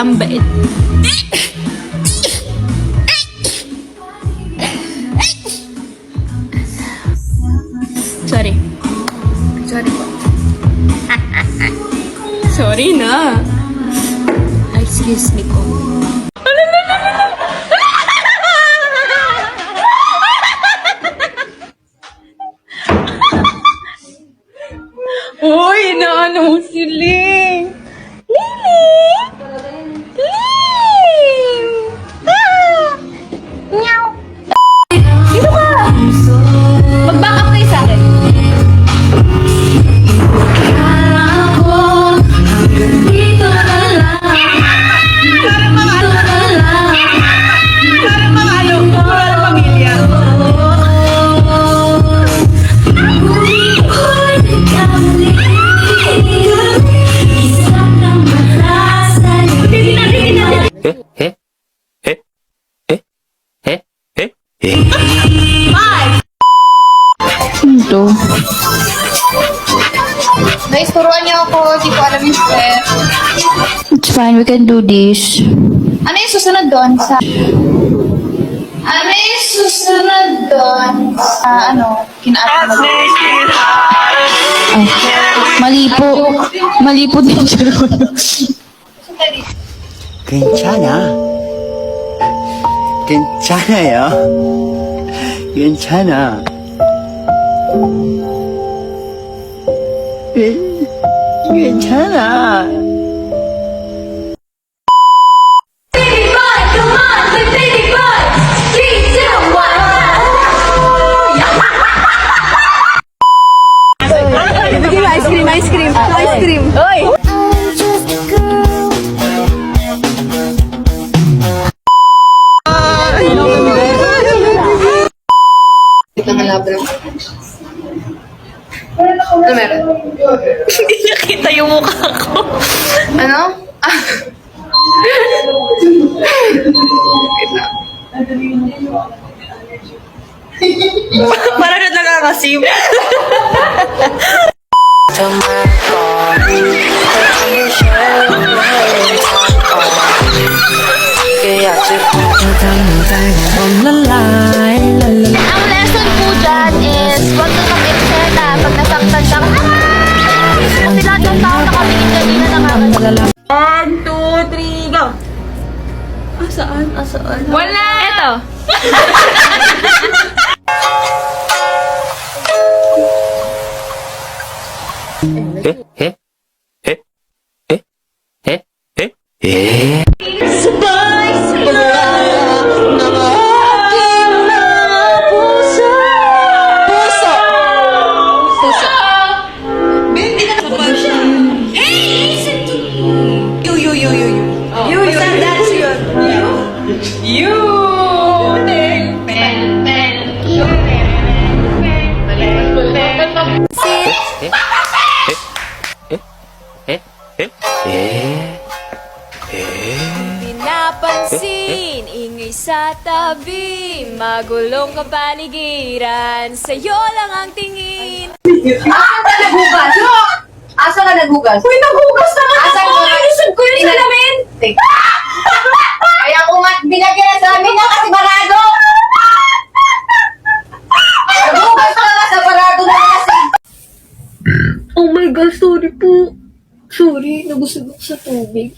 Ang bait. Sorry. Sorry po. Sorry na. Excuse me po. Uy, naano mo si Ling? Ling! Ling! Ah! Meow! Dito ka! Mag-back up kayo sa akin. Ito. Guys, turuan niyo ako. Di ko alam yung step. It's fine, we can do this. Ano yung susunod doon sa... Ano yung susunod doon sa ano? Kinaat mo. Ay, mali po. Mali po din siya. 괜찮아. 괜찮아요. 괜찮아. 괜찮아. Ice cream. Oy! Ito na labra. Ano meron? Hindi niya kita yung mukha ko. Ano? Parang na nakakasim. Ang lesson po dyan is huwag ka mag-eksena pag nasaktan ka. Kasi lahat ng tao nakatingin kanina nakakasala. 1, 2, 3, go! Asaan? Wala! Eto! Sabay sila ng aking mga puso. Puso! Puso! Hindi ka nakapag siya. Hey! Listen to me! You. Basta dance yun. You! Pinapansin, ingay sa tabi, magulong kapaligiran, sa'yo lang ang tingin. Asan ka naghugas? Asan ka naghugas? Uy, nagugas na nga Asan ako! ka? Ilusog ko yung salamin! Kaya kung binagyan na sa amin na kasi barado! Naghugas ka nga sa barado na kasi! Oh my God, sorry po. Sorry, nabusog ako sa tubig.